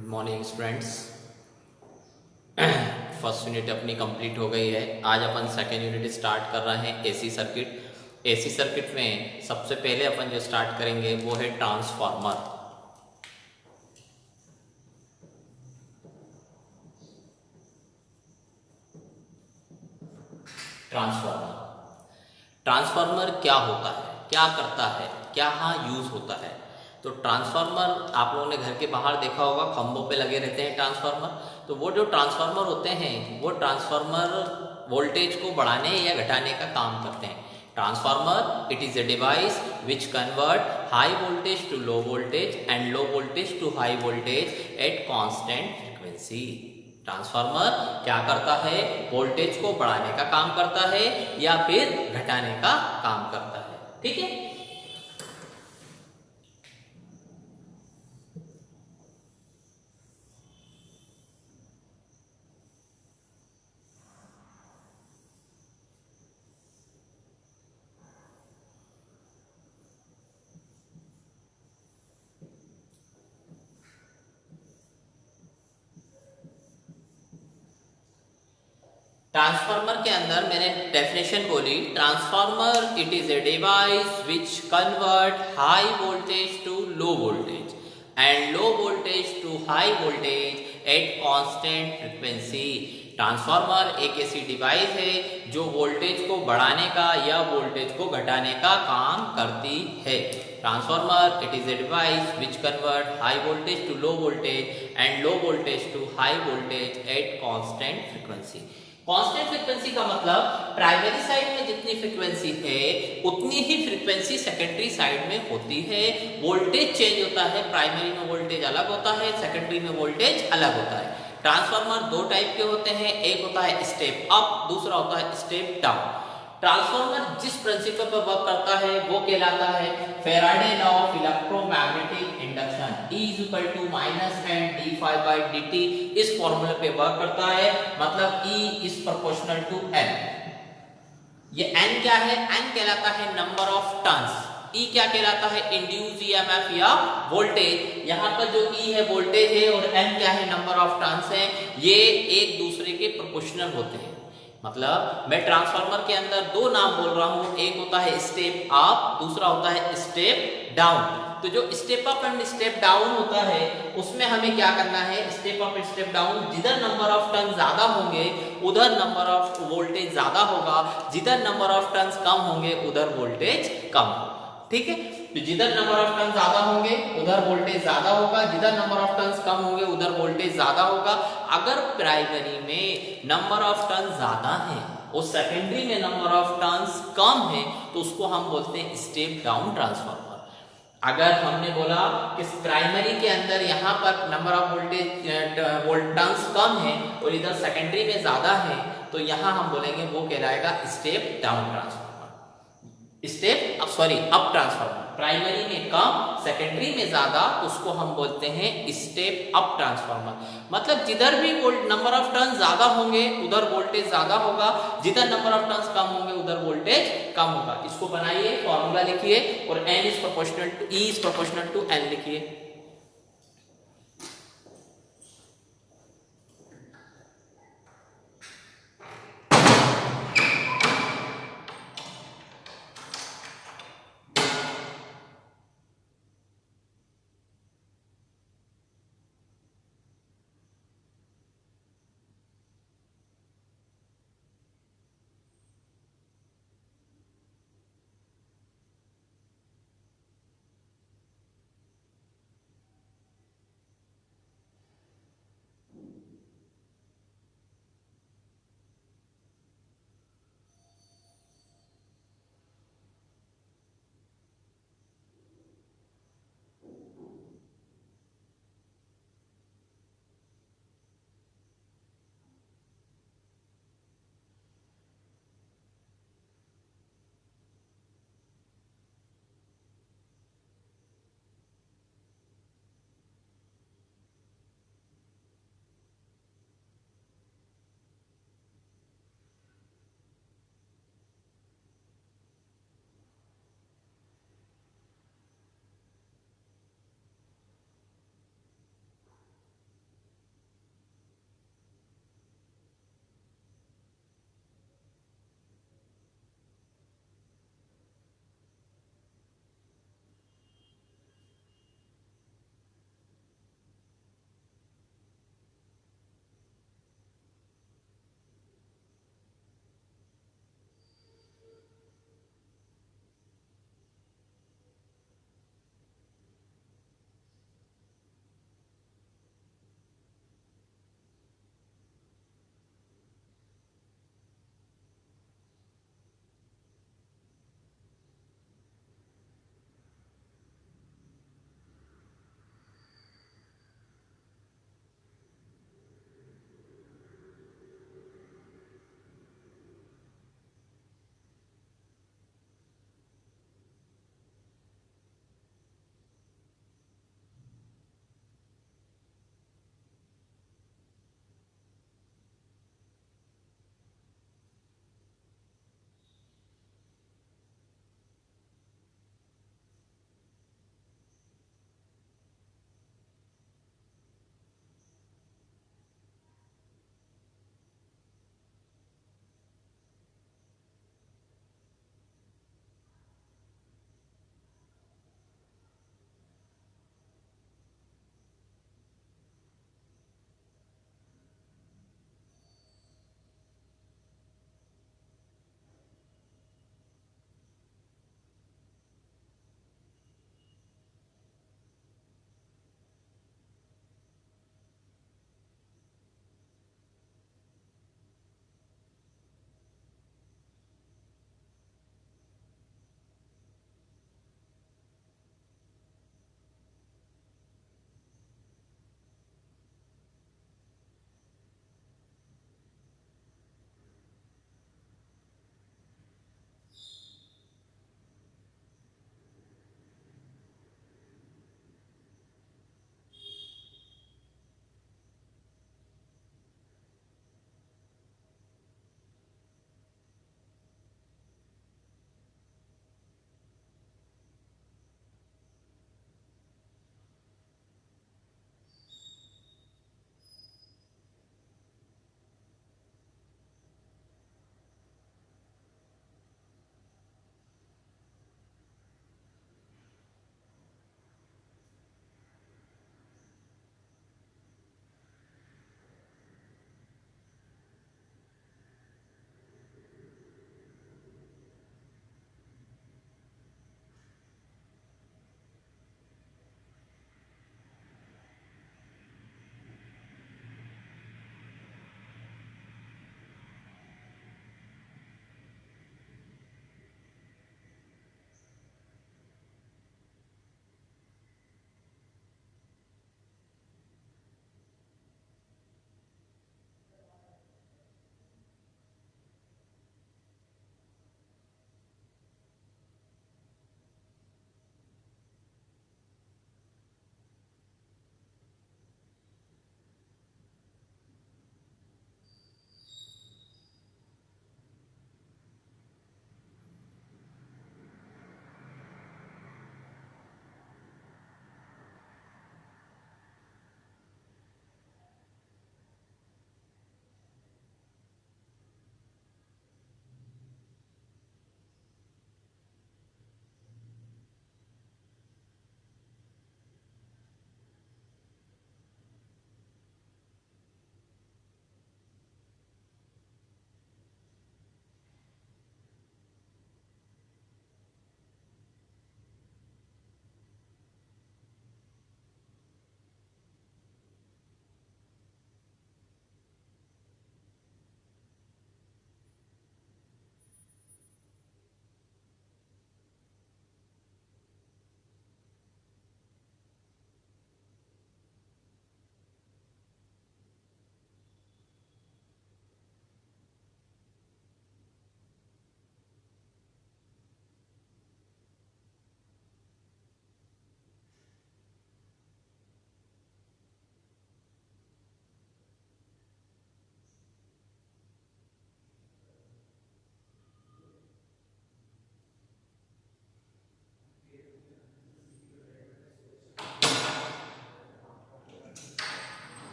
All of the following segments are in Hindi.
Good morning students. First unit अपनी कंप्लीट हो गई है। आज अपन सेकेंड यूनिट स्टार्ट कर रहे हैं एसी सर्किट। एसी सर्किट में सबसे पहले अपन जो स्टार्ट करेंगे वो है ट्रांसफार्मर। ट्रांसफार्मर ट्रांसफार्मर क्या होता है, क्या करता है, क्या हाँ यूज होता है। तो ट्रांसफार्मर आप लोगों ने घर के बाहर देखा होगा, खंभों पे लगे रहते हैं ट्रांसफार्मर। तो वो जो ट्रांसफार्मर होते हैं वो ट्रांसफार्मर वोल्टेज को बढ़ाने या घटाने का काम करते हैं। Transformer it is a device which convert high voltage to low voltage and low voltage to high voltage at constant frequency. Transformer क्या करता है, वोल्टेज को बढ़ाने का काम करता है या फिर घटाने का काम करता है। ठीक है। ट्रांसफार्मर के अंदर मैंने डेफिनेशन बोली, transformer it is a device which convert high voltage to low voltage and low voltage to high voltage at constant frequency. Transformer एक ऐसी डिवाइस है जो वोल्टेज को बढ़ाने का या वोल्टेज को घटाने का काम करती है। Transformer it is a device which convert high voltage to low voltage and low voltage to high voltage at constant frequency. Constant frequency का मतलब प्राइमरी साइड में जितनी फ्रीक्वेंसी है उतनी ही फ्रीक्वेंसी सेकेंडरी साइड में होती है। वोल्टेज चेंज होता है, प्राइमरी में वोल्टेज अलग होता है, सेकेंडरी में वोल्टेज अलग होता है। ट्रांसफार्मर दो टाइप के होते हैं, एक होता है स्टेप अप, दूसरा होता है स्टेप डाउन। ट्रांसफार्मर जिस प्रिंसिपल पर वर्क करता है वो कहलाता है Faraday law of electromagnetic induction, E = -N dϕ/dt। इस फॉर्मूले पे वर्क करता है, मतलब E = N। ये N क्या है? N कहलाता है नंबर ऑफ टर्न्स। E क्या कहलाता है? इंड्यूस ईएमएफ या वोल्टेज। यहाँ पर जो E है वोल्टेज है और N क्या है? नंबर ऑफ टर्न्स है। ये एक दूसरे के प्रोपोर्शनल होते हैं। मतलब मैं ट्रांसफार्मर के अंदर दो नाम बोल रहा हूं, एक होता है स्टेप अप, दूसरा होता है स्टेप डाउन। तो जो step up and step down होता है उसमें हमें क्या करना है, स्टेप अप स्टेप डाउन, जिधर नंबर ऑफ टर्न ज्यादा होंगे उधर नंबर ऑफ वोल्टेज ज्यादा होगा, जिधर नंबर ऑफ टर्न्स कम होंगे उधर वोल्टेज कम होगा। ठीक है। तो जिधर नंबर ऑफ टर्न्स ज्यादा होंगे उधर वोल्टेज ज्यादा होगा, जिधर नंबर ऑफ टर्न्स कम होंगे उधर वोल्टेज ज्यादा होगा। अगर प्राइमरी में नंबर ऑफ टर्न्स ज्यादा है और सेकेंडरी में नंबर ऑफ टर्न्स कम है तो उसको हम बोलते हैं स्टेप डाउन ट्रांसफार्मर। अगर हमने बोला कि प्राइमरी के अंदर यहाँ पर नंबर ऑफ टर्न्स कम है और इधर सेकेंडरी में ज्यादा है तो यहाँ हम बोलेंगे वो कहलाएगा step down transformer. Up transformer. Primary में कम, सेकेंडरी में ज्यादा, उसको हम बोलते हैं स्टेप अप ट्रांसफार्मर। मतलब जिधर भी नंबर ऑफ टर्न ज्यादा होंगे उधर वोल्टेज ज्यादा होगा, जिधर नंबर ऑफ टर्न्स कम होंगे उधर वोल्टेज कम होगा। इसको बनाइए, फॉर्मूला लिखिए और E is proportional to N लिखिए।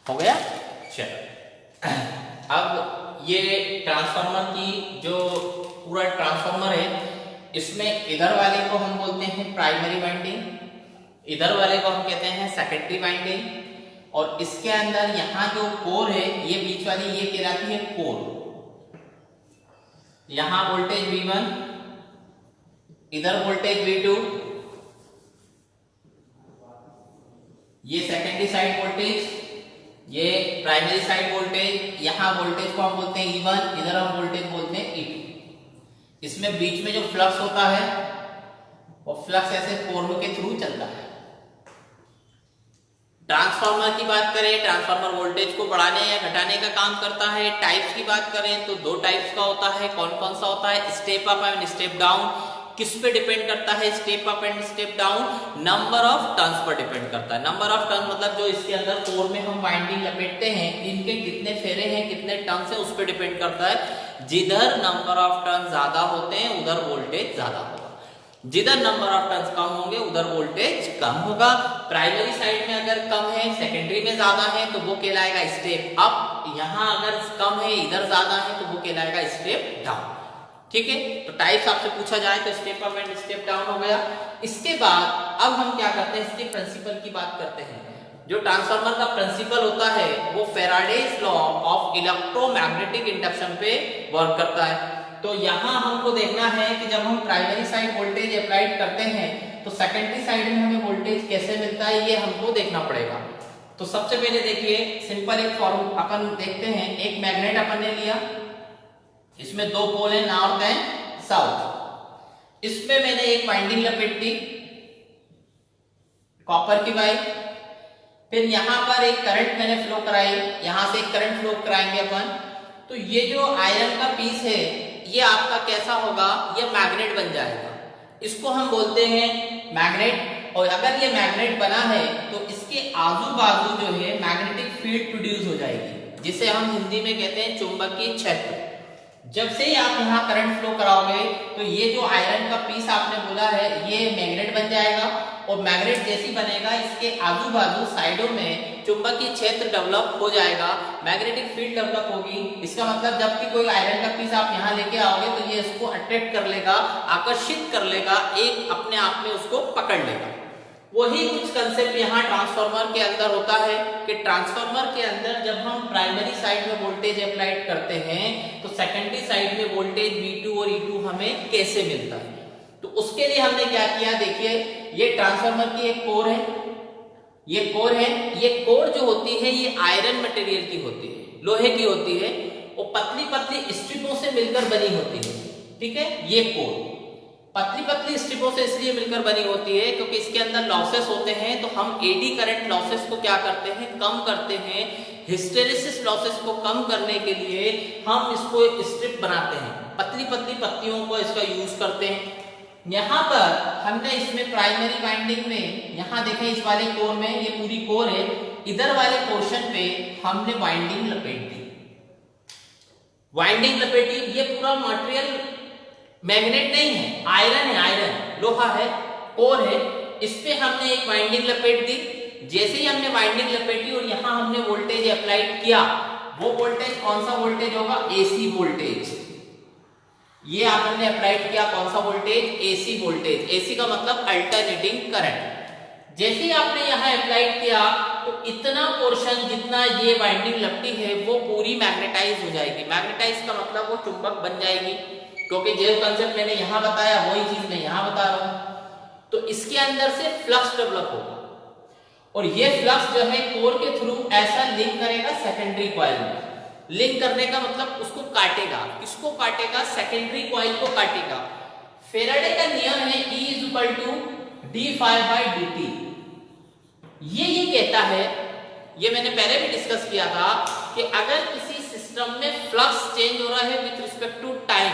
हो गया। चलो अब ये ट्रांसफार्मर की जो पूरा ट्रांसफार्मर है, इसमें इधर वाले को हम बोलते हैं प्राइमरी वाइंडिंग, इधर वाले को हम कहते हैं सेकेंडरी वाइंडिंग, और इसके अंदर यहाँ जो कोर है, ये बीच वाली ये कहलाती है कोर। यहाँ वोल्टेज V1, इधर वोल्टेज V2, ये सेकेंडरी साइड वोल्टेज, ये प्राइमरी साइड वोल्टेज। यहाँ वोल्टेज को हम बोलते हैं E1, इधर हम वोल्टेज बोलते हैं E2। इसमें बीच में जो फ्लक्स होता है वो फ्लक्स ऐसे कोर के थ्रू चलता है। ट्रांसफार्मर की बात करें, ट्रांसफार्मर वोल्टेज को बढ़ाने या घटाने का काम करता है। टाइप्स की बात करें तो दो टाइप्स का होता है। कौन कौन सा होता है? Step up and step down. किस पे डिपेंड करता है step up and step down? Number of turns per depend करता है। नंबर ऑफ टर्न मतलब जो इसके अंदर कोर में हम वाइंडिंग लपेटते हैं, इनके कितने फेरे हैं, कितने टर्न्स हैं, उस पर डिपेंड करता है। जिधर नंबर ऑफ टर्न ज्यादा होते हैं उधर वोल्टेज ज्यादा होगा, जिधर नंबर ऑफ टर्न्स कम होंगे उधर वोल्टेज कम होगा। प्राइमरी साइड में अगर कम है, सेकेंडरी में ज्यादा है तो वो कहलाएगा स्टेप अप। यहाँ अगर कम है, इधर ज्यादा है तो वो कहलाएगा स्टेप डाउन। ठीक है, तो टाइप्स आपसे पूछा जाए तो step up and step down हो गया। इसके बाद अब हम क्या करते हैं, इसके प्रिंसिपल की बात करते हैं। जो ट्रांसफार्मर का प्रिंसिपल होता है वो Faraday's law of electromagnetic induction पे वर्क करता है। तो यहाँ हमको देखना है कि जब हम प्राइमरी साइड वोल्टेज अप्लाइड करते हैं तो सेकेंडरी साइड में हमें वोल्टेज कैसे मिलता है, ये हमको देखना पड़ेगा। तो सबसे पहले देखिए सिंपल एक फॉर्म अपन देखते हैं। एक मैग्नेट अपन ने लिया, इसमें दो पोल है, नॉर्थ एंड साउथ। इसमें मैंने एक वाइंडिंग लपेट दी कॉपर की वायर, फिर यहां पर एक करंट मैंने फ्लो कराई, यहां से एक करंट फ्लो कराएंगे अपन। तो ये जो आयरन का पीस है ये आपका कैसा होगा, ये मैग्नेट बन जाएगा। इसको हम बोलते हैं मैग्नेट। और अगर ये मैग्नेट बना है तो इसके आजू बाजू जो है मैग्नेटिक फील्ड प्रोड्यूस हो जाएगी, जिसे हम हिंदी में कहते हैं चुंबकीय क्षेत्र। जब से आप यहाँ करंट फ्लो कराओगे तो ये जो आयरन का पीस आपने बोला है ये मैग्नेट बन जाएगा, और मैग्नेट जैसी बनेगा इसके आजू बाजू साइडों में चुंबकीय क्षेत्र डेवलप हो जाएगा, मैग्नेटिक फील्ड डेवलप होगी। इसका मतलब जब भी कोई आयरन का पीस आप यहाँ लेके आओगे तो ये इसको अट्रैक्ट कर लेगा, आकर्षित कर लेगा, एक अपने आप में उसको पकड़ लेगा। वही कुछ कंसेप्ट यहाँ ट्रांसफार्मर के अंदर होता है कि ट्रांसफार्मर के अंदर जब हम प्राइमरी साइड में वोल्टेज अप्लाइड करते हैं तो सेकेंडरी साइड में वोल्टेज V2 और E2 हमें कैसे मिलता है। तो उसके लिए हमने क्या किया, देखिए ये ट्रांसफार्मर की एक कोर है, ये कोर है। ये कोर जो होती है ये आयरन मटेरियल की होती है, लोहे की होती है, और पतली पतली स्ट्रिपों से मिलकर बनी होती है। ठीक है, ये कोर पतली पतली स्ट्रिपों से इसलिए मिलकर बनी होती है क्योंकि इसके अंदर लॉसेस होते हैं। तो हम एडी करंट लॉसेस को क्या करते हैं, कम करते हैं। हिस्टेरेसिस लॉसेस को कम करने के लिए हम इसको एक स्ट्रिप बनाते हैं, पतली पतली पत्तियों को इसका यूज करते हैं। यहाँ पर हमने इसमें प्राइमरी वाइंडिंग में, यहाँ देखें इस वाले कोर में, ये पूरी कोर है, इधर वाले पोर्शन पे हमने वाइंडिंग लपेट दी। वाइंडिंग लपेटी, ये पूरा मटेरियल मैग्नेट नहीं है, आयरन है, आयरन लोहा है, कोर है, इस पे हमने एक वाइंडिंग लपेट दी। जैसे ही हमने वाइंडिंग लपेटी और यहाँ हमने वोल्टेज अप्लाइड किया, वो वोल्टेज कौन सा वोल्टेज होगा, एसी वोल्टेज। ये आपने अप्लाइड किया कौन सा वोल्टेज, एसी वोल्टेज। एसी का मतलब अल्टरनेटिंग करंट। जैसे ही आपने यहाँ अप्लाइड किया तो इतना पोर्शन जितना ये वाइंडिंग लपटी है वो पूरी मैग्नेटाइज हो जाएगी। मैग्नेटाइज का मतलब वो चुंबक बन जाएगी, क्योंकि जो कंसेप्ट मैंने यहाँ बताया वही चीज मैं यहाँ बता रहा हूँ। तो इसके अंदर से फ्लक्स डेवलप होगा, और ये फ्लक्स जो है कोर के थ्रू ऐसा लिंक करेगा सेकेंडरी कॉइल में। लिंक करने का मतलब उसको काटेगा, किसको काटेगा, सेकेंडरी कॉइल को काटेगा। फेराडे का नियम है E = d∅dt। ये कहता है, ये मैंने पहले भी डिस्कस किया था कि अगर किसी सिस्टम में फ्लक्स चेंज हो रहा है विथ रिस्पेक्ट टू टाइम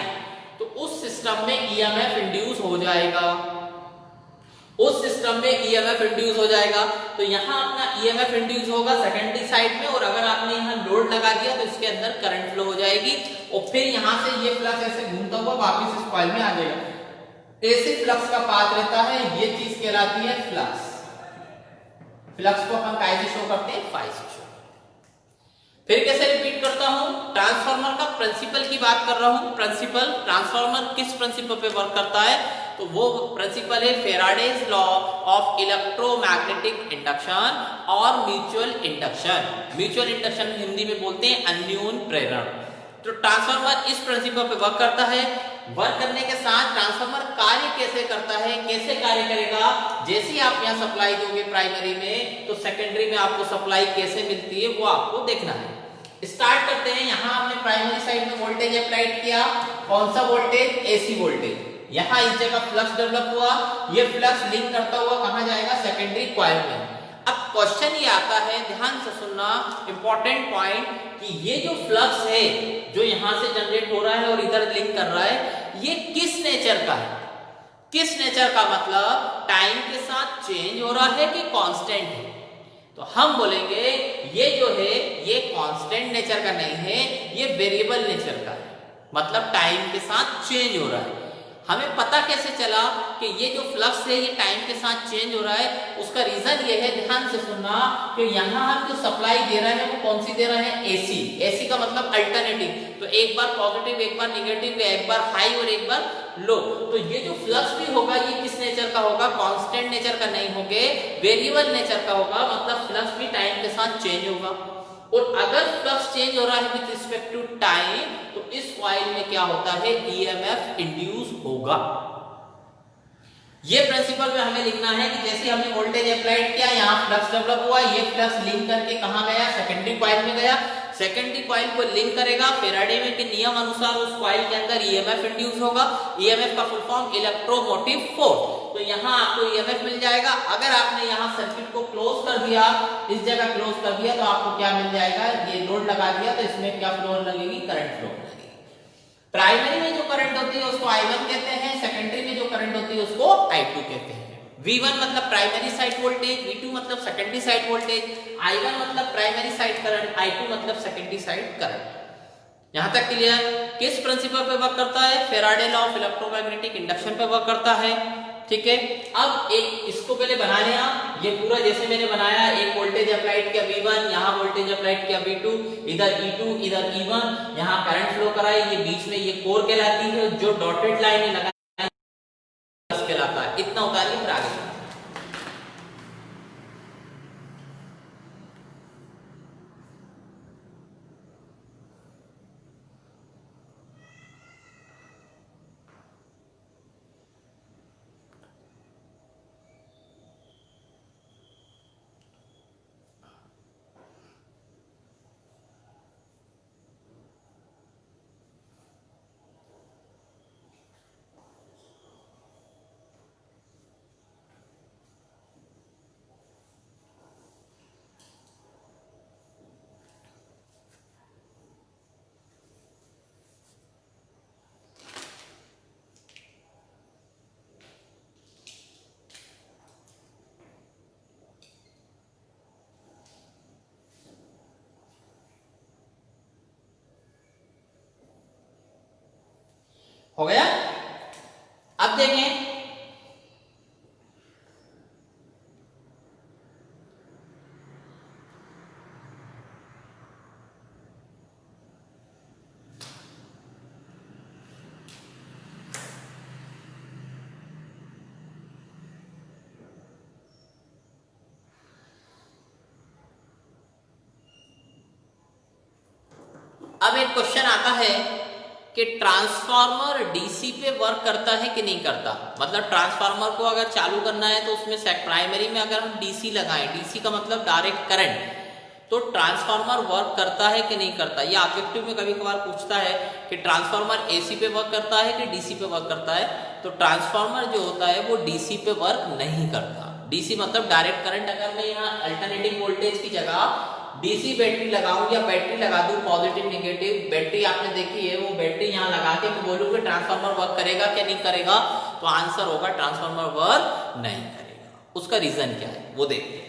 तो उस सिस्टम में EMF इंड्यूस हो जाएगा, उस सिस्टम में EMF इंड्यूस हो जाएगा। तो यहाँ अपना EMF इंड्यूस होगा सेकेंडरी साइड में, और अगर आपने यहाँ लोड लगा दिया तो इसके अंदर करंट फ्लो हो जाएगी, और फिर यहाँ से ये फ्लक्स ऐसे घूमता हुआ वापस इस कॉइल में आ जाएगा। ऐसे फ्लक्स का पाथ रहता है, ये चीज कहलाती है फ्लक्स। फ्लक्स को हम कैसे शो करते हैं, फाई से शो। फिर कैसे रिपीट करता हूं, ट्रांसफार्मर का प्रिंसिपल की बात कर रहा हूं। प्रिंसिपल, ट्रांसफार्मर किस प्रिंसिपल पे वर्क करता है, तो वो प्रिंसिपल है Faraday's law of electromagnetic induction और mutual induction. Mutual induction Hindi में बोलते हैं अन्योन प्रेरण। तो ट्रांसफार्मर इस प्रिंसिपल पे वर्क करता है। वर्क करने के साथ ट्रांसफार्मर कार्य कैसे करता है, कैसे कार्य करेगा, जैसे ही आप यहाँ सप्लाई दोगे प्राइमरी में, तो सेकेंडरी में आपको सप्लाई कैसे मिलती है वो आपको देखना है। स्टार्ट करते हैं। यहाँ हमने प्राइमरी साइड में वोल्टेज अप्लाइड किया, कौन सा वोल्टेज, एसी वोल्टेज। यहाँ इस जगह फ्लक्स डेवलप हुआ, ये फ्लक्स लिंक करता हुआ कहाँ जाएगा, सेकेंडरी कॉइल में। अब क्वेश्चन ये आता है, ध्यान से सुनना, इंपॉर्टेंट पॉइंट, कि ये जो फ्लक्स है जो यहां से जनरेट हो रहा है और इधर लिंक कर रहा है, ये किस नेचर का है। किस नेचर का मतलब टाइम के साथ चेंज हो रहा है कि कांस्टेंट है। तो हम बोलेंगे ये जो है ये कांस्टेंट नेचर का नहीं है, ये वेरिएबल नेचर का है, मतलब टाइम के साथ चेंज हो रहा है। हमें पता कैसे चला कि ये जो फ्लक्स है ये टाइम के साथ चेंज हो रहा है, उसका रीजन ये है, ध्यान से सुनना, कि यहाँ हम जो सप्लाई दे रहे हैं वो कौन सी दे रहे हैं, एसी। एसी का मतलब अल्टरनेटिव, तो एक बार पॉजिटिव एक बार निगेटिव, एक बार हाई और एक बार लो। तो ये जो फ्लक्स भी होगा ये किस नेचर का होगा, कांस्टेंट नेचर का नहीं होगा, वेरिएबल नेचर का होगा, मतलब फ्लक्स भी टाइम के साथ चेंज होगा। और अगर फ्लक्स चेंज हो रहा है विद रिस्पेक्ट टू टाइम, तो इस कॉइल में क्या होता है, ईएमएफ इंड्यूस होगा। ये प्रिंसिपल में हमें लिखना है कि जैसे हमने वोल्टेज अप्लाइड किया, यहाँ फ्लक्स डेवलप हुआ, ये फ्लक्स लिंक करके कहां गया, सेकेंडरी कॉइल में गया। सेकेंडरी कॉइल को लिंक करेगा, फेराडे के नियम अनुसार उस कॉइल के अंदर ईएमएफ इंड्यूस होगा। ईएमएफ का फुल फॉर्म इलेक्ट्रोमोटिव फोर्स। तो यहाँ आपको ईएमएफ मिल जाएगा। अगर आपने यहाँ सर्किट को क्लोज कर दिया, इस जगह क्लोज कर दिया, तो आपको क्या मिल जाएगा, ये लोड लगा दिया, तो इसमें क्या फ्लो लगेगी, करंट फ्लो लगेगी। प्राइमरी में जो करंट होती है उसको I1 कहते हैं, सेकेंडरी में जो करंट होती है उसको I2 कहते हैं। V1 मतलब प्राइमरी साइड वोल्टेज, V2 मतलब सेकेंडरी साइड वोल्टेज, I1 मतलब प्राइमरी साइड करंट, I2 मतलब सेकेंडरी साइड करंट। यहां तक क्लियर। किस प्रिंसिपल पे वर्क करता है, Faraday law of electromagnetic induction पे वर्क करता है। ठीक है, अब एक इसको पहले बना लिया, ये पूरा जैसे मैंने बनाया, एक वोल्टेज अप्लाइड किया V1, यहाँ वोल्टेज अप्लाइड किया V2, इधर E2 इधर E1, यहाँ करंट फ्लो कराई, ये बीच में ये कोर कहलाती है, जो डॉटेड लाइन लगाई कहलाता है। इतना उतारिए फिर आगे। हो गया। अब देखें, अब एक क्वेश्चन आता है कि ट्रांसफार्मर डीसी पे वर्क करता है कि नहीं करता। मतलब ट्रांसफार्मर को अगर चालू करना है तो उसमें प्राइमरी में अगर हम डीसी लगाएं, डीसी का मतलब डायरेक्ट करंट, तो ट्रांसफार्मर वर्क करता है कि नहीं करता। ये ऑब्जेक्टिव में कभी कभार पूछता है कि ट्रांसफार्मर एसी पे वर्क करता है कि डीसी पे वर्क करता है। तो ट्रांसफार्मर जो होता है वो डीसी पे वर्क नहीं करता। डीसी मतलब डायरेक्ट करंट। अगर मैं यहाँ अल्टरनेटिंग वोल्टेज की जगह डीसी बैटरी लगाऊं या बैटरी लगा दूं, पॉजिटिव नेगेटिव बैटरी आपने देखी है, वो बैटरी यहाँ लगा के मैं बोलूं कि ट्रांसफार्मर वर्क करेगा क्या नहीं करेगा, तो आंसर होगा ट्रांसफार्मर वर्क नहीं करेगा। उसका रीजन क्या है वो देखते हैं।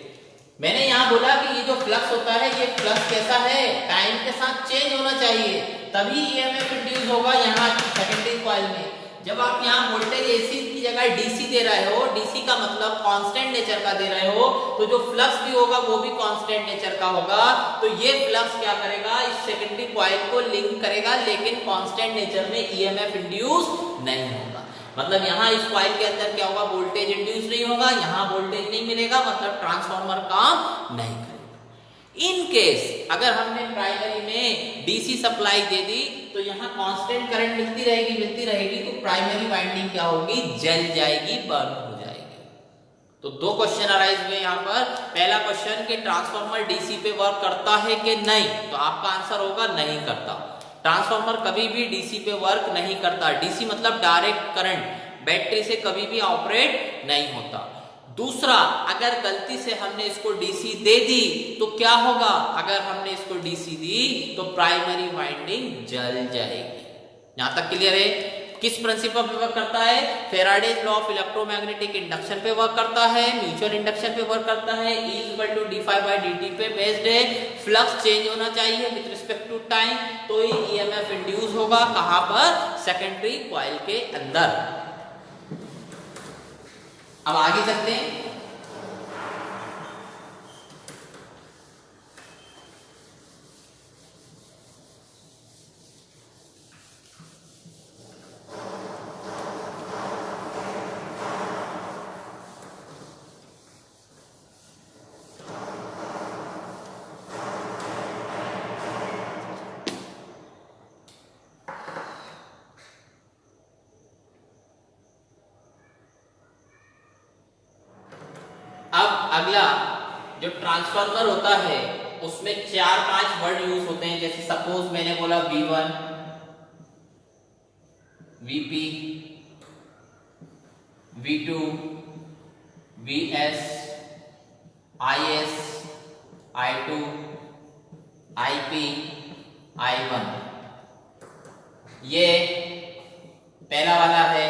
मैंने यहाँ बोला कि ये जो फ्लक्स होता है ये फ्लक्स कैसा है, टाइम के साथ चेंज होना चाहिए, तभी ईएमएफ इंड्यूस होगा यहाँ सेकेंडरी कॉइल में। जब आप यहाँ वोल्टेज एसी की जगह डीसी दे रहे हो, डीसी का मतलब कांस्टेंट नेचर का दे रहे हो, तो जो फ्लक्स भी होगा वो भी कांस्टेंट नेचर का होगा। तो ये फ्लक्स क्या करेगा, इस सेकेंडरी कॉइल को लिंक करेगा, लेकिन कांस्टेंट नेचर में ईएमएफ इंड्यूस नहीं होगा। मतलब यहाँ इस कॉइल के अंदर क्या होगा, वोल्टेज इंड्यूस नहीं होगा, यहाँ वोल्टेज नहीं मिलेगा, मतलब ट्रांसफार्मर काम नहीं करेगा। इन केस अगर हमने प्राइमरी में डीसी सप्लाई दे दी तो यहाँ कांस्टेंट करंट मिलती रहेगी, तो प्राइमरी वाइंडिंग क्या होगी, जल जाएगी, बर्न हो जाएगी। तो दो क्वेश्चन अराइज हुए यहाँ पर। पहला क्वेश्चन कि ट्रांसफार्मर डीसी पे वर्क करता है कि नहीं, तो आपका आंसर होगा नहीं करता। ट्रांसफार्मर कभी भी डीसी पे वर्क नहीं करता। डीसी मतलब डायरेक्ट करंट, बैटरी से कभी भी ऑपरेट नहीं होता। दूसरा, अगर गलती से हमने इसको डीसी दे दी तो क्या होगा, अगर हमने इसको डीसी दी तो प्राइमरी वाइंडिंग जल जाएगी। यहां तक क्लियर है? किस प्रिंसिपल पे वर्क करता है, Faraday's law of electromagnetic induction पे वर्क करता है, म्यूचुअल इंडक्शन पे वर्क करता है, E = d∅dt पे बेस्ड है। फ्लक्स चेंज होना चाहिए विद रिस्पेक्ट टू टाइम, तो ही ईएमएफ इंड्यूस होगा। कहां पर, सेकेंडरी कॉइल के अंदर। अब आगे चलते हैं। अब अगला जो ट्रांसफार्मर होता है उसमें 4-5 वर्ड यूज होते हैं। जैसे सपोज मैंने बोला V1, VP, V2, VS, IS, I2, IP, I1। ये पहला वाला है।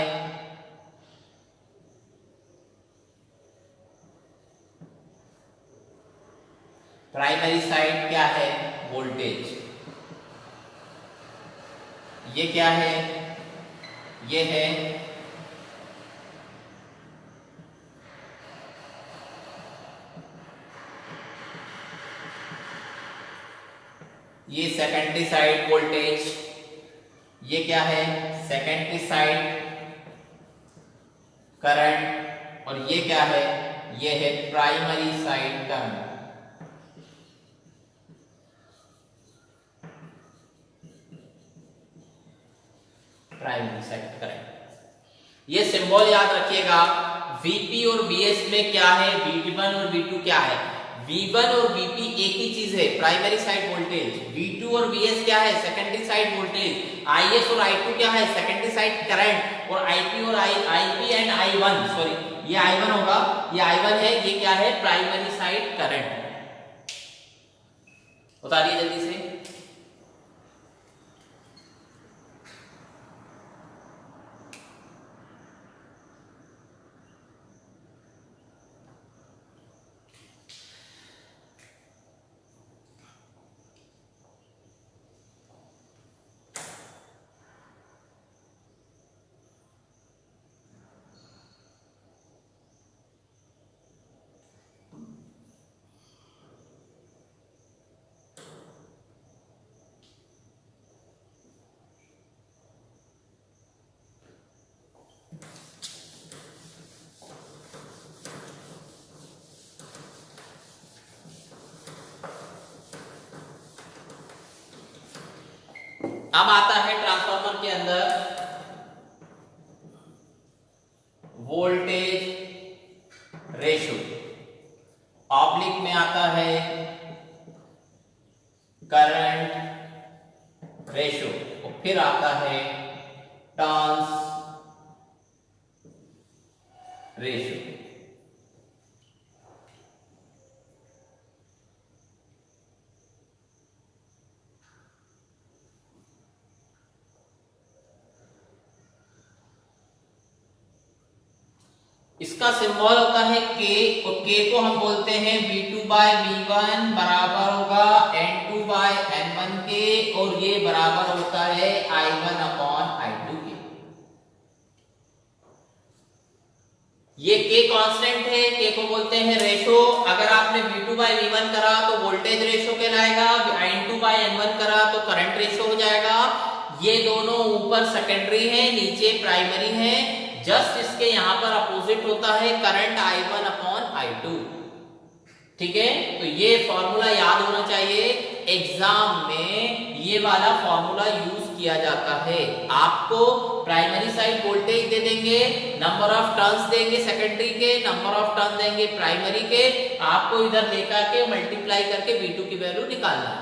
प्राइमरी साइड क्या है, वोल्टेज। ये क्या है, ये है ये सेकेंडरी साइड वोल्टेज। ये क्या है, सेकेंडरी साइड करंट। और ये क्या है, ये है primary side current. Primary side current. ये सिंबल याद रखिएगा। Vp और Vs में क्या है, V1 और V2 क्या है। V1 और Vp एक ही चीज है, प्राइमरी साइड वोल्टेज। V2 और Vs क्या है, सेकेंडरी साइड वोल्टेज। Is और I2 क्या है, सेकेंडरी साइड करंट। और IP और IP एंड I1, सॉरी ये I1 होगा, ये I1 है, ये क्या है, प्राइमरी साइड करंट। उतारिए जल्दी से। अब आता है ट्रांसफार्मर के अंदर वोल्टेज रेशो। ऑब्लिक में आता है करंट रेशो, और फिर आता है टर्न्स रेशो। इसका सिंबल होता है K, और K को हम बोलते हैं V2/V1 बराबर होगा N2/N1 के, और ये बराबर होता है I1/I2 के। ये K कांस्टेंट है, K को बोलते हैं रेशो। अगर आपने V2/V1 करा तो वोल्टेज रेशो कहलाएगा, N2/N1 करा तो करंट रेशो हो जाएगा। ये दोनों ऊपर सेकेंडरी है, नीचे प्राइमरी है। जस्ट इसके यहाँ पर अपोजिट होता है करंट I1/I2। ठीक है, तो ये फॉर्मूला याद होना चाहिए। एग्जाम में ये वाला फॉर्मूला यूज किया जाता है। आपको प्राइमरी साइड वोल्टेज दे देंगे, नंबर ऑफ टर्न्स देंगे सेकेंडरी के, नंबर ऑफ टर्न देंगे प्राइमरी के, आपको इधर लेकर के मल्टीप्लाई करके V2 की वैल्यू निकालना है।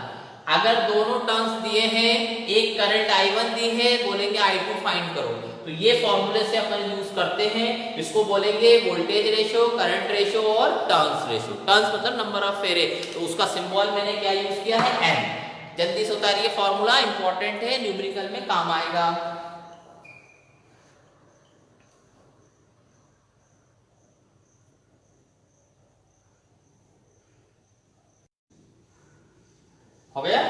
अगर दोनों टर्न्स दिए हैं, एक करंट I1 दी है, बोलेंगे I2 फाइंड करो, तो ये फॉर्मूले से अपन यूज करते हैं। इसको बोलेंगे वोल्टेज रेशो, करंट रेशो और टर्न्स रेशो। टर्न्स मतलब नंबर ऑफ फेरे, तो उसका सिंबल मैंने क्या यूज किया है, N। जल्दी से उतारिए, फॉर्मूला इंपॉर्टेंट है, न्यूमेरिकल में काम आएगा। हो गया।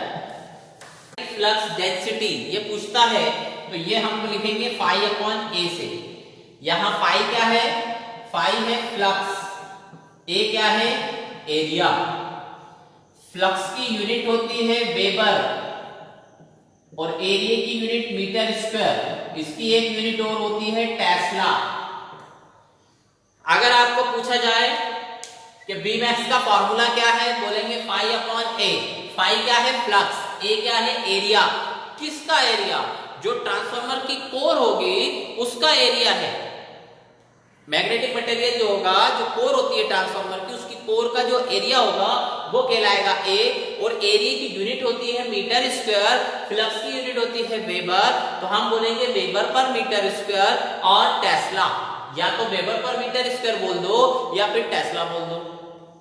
फ्लक्स डेंसिटी ये पूछता है, तो ये हम लिखेंगे phi/A से। यहां phi क्या है, phi है फ्लक्स, A क्या है एरिया। फ्लक्स की यूनिट होती है वेबर और एरिया की यूनिट मीटर स्क्वायर। इसकी एक यूनिट और होती है टेस्ला। अगर आपको पूछा जाए कि Bmax का फॉर्मूला क्या है, बोलेंगे phi/A। phi क्या है फ्लक्स, A क्या है एरिया। किसका एरिया, जो ट्रांसफार्मर की कोर होगी उसका एरिया है। मैग्नेटिक मटेरियल जो होगा, जो कोर होती है ट्रांसफार्मर की, उसकी कोर का जो एरिया होगा वो कहलाएगा A। और एरिया की यूनिट होती है मीटर स्क्वायर, फ्लक्स की यूनिट होती है वेबर, तो हम बोलेंगे वेबर पर मीटर स्क्वायर और टेस्ला। या तो वेबर पर मीटर स्क्वायर बोल दो या फिर टेस्ला बोल दो।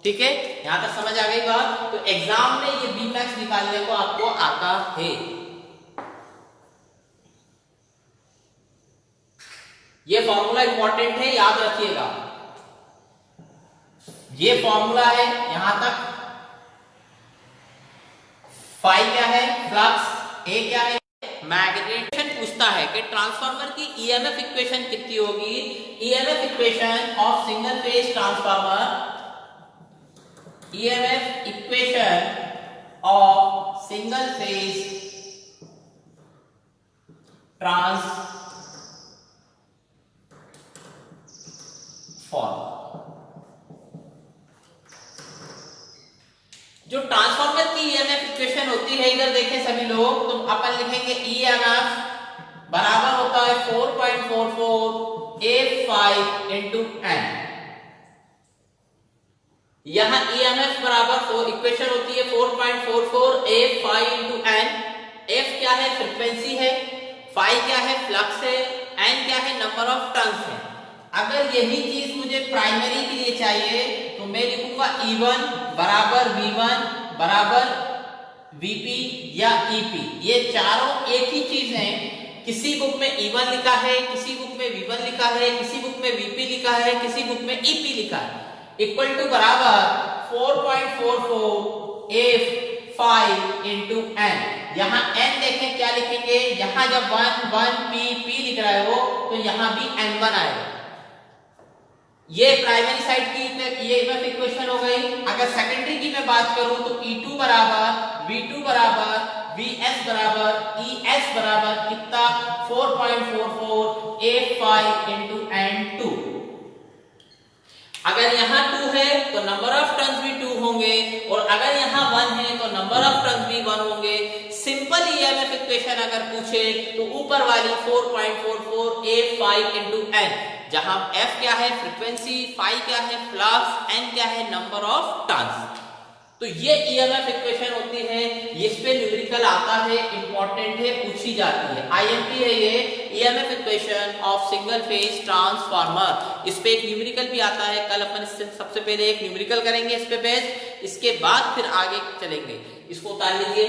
ठीक है, यहां तक समझ आ गई बात। तो एग्जाम में ये Bmax निकालने को आपको आता है। ये फॉर्मूला इंपॉर्टेंट है, याद रखिएगा। ये फॉर्मूला है यहां तक। phi क्या है फ्लक्स, A क्या है मैग्नेटिक। पूछता है कि ट्रांसफार्मर की EMF इक्वेशन कितनी होगी। EMF equation of single phase transformer, EMF equation of single phase transformer. जो ट्रांसफार्मर की EMF इक्वेशन होती है, इधर देखें सभी लोग, तो अपन लिखेंगे EMF बराबर होता है 4.44 A phi into N। यहां EMF बराबर इक्वेशन होती है 4.44 A phi into N। F क्या है फ्रीक्वेंसी है, phi क्या है फ्लक्स है, N क्या है नंबर ऑफ टर्न्स है। अगर यही चीज मुझे प्राइमरी के लिए चाहिए तो मैं लिखूंगा E1 बराबर V1 बराबर VP या EP। ये चारों एक ही चीज है। किसी बुक में E1 लिखा है, किसी बुक में V1 लिखा है, किसी बुक में VP लिखा है, किसी बुक में EP लिखा है। इक्वल टू बराबर 4.44 A phi into N। यहाँ N देखें क्या लिखेंगे, यहाँ जब 1 P लिख रहा है वो, तो यहाँ भी N1 आएगा। ये प्राइमरी साइड की ये इक्वेशन हो गई। अगर सेकेंडरी की मैं बात करूं तो E2 बराबर V2 बराबर VS बराबर ES बराबर कितना 4.44 A phi into N2। अगर यहाँ 2 है तो नंबर ऑफ टर्न्स भी 2 होंगे, और अगर यहाँ 1 है तो नंबर ऑफ टर्न्स भी 1 होंगे। सिंपल EMF इक्वेशन अगर पूछे तो ऊपर वाली 4.44 A phi into N, जहां F क्या है फ्रीक्वेंसी, phi क्या है फ्लक्स, N क्या है नंबर ऑफ टर्न्स। तो ये EMF इक्वेशन होती है, इस पे न्यूमेरिकल आता है, इंपॉर्टेंट है, पूछी जाती है। IMP है ये EMF equation of single phase transformer. इस पे एक न्यूमेरिकल भी आता है। कल अपन इससे सबसे पहले एक न्यूमेरिकल करेंगे इस पे बेस्ड, इसके बाद फिर आगे चलेंगे। इसको उतार लीजिए।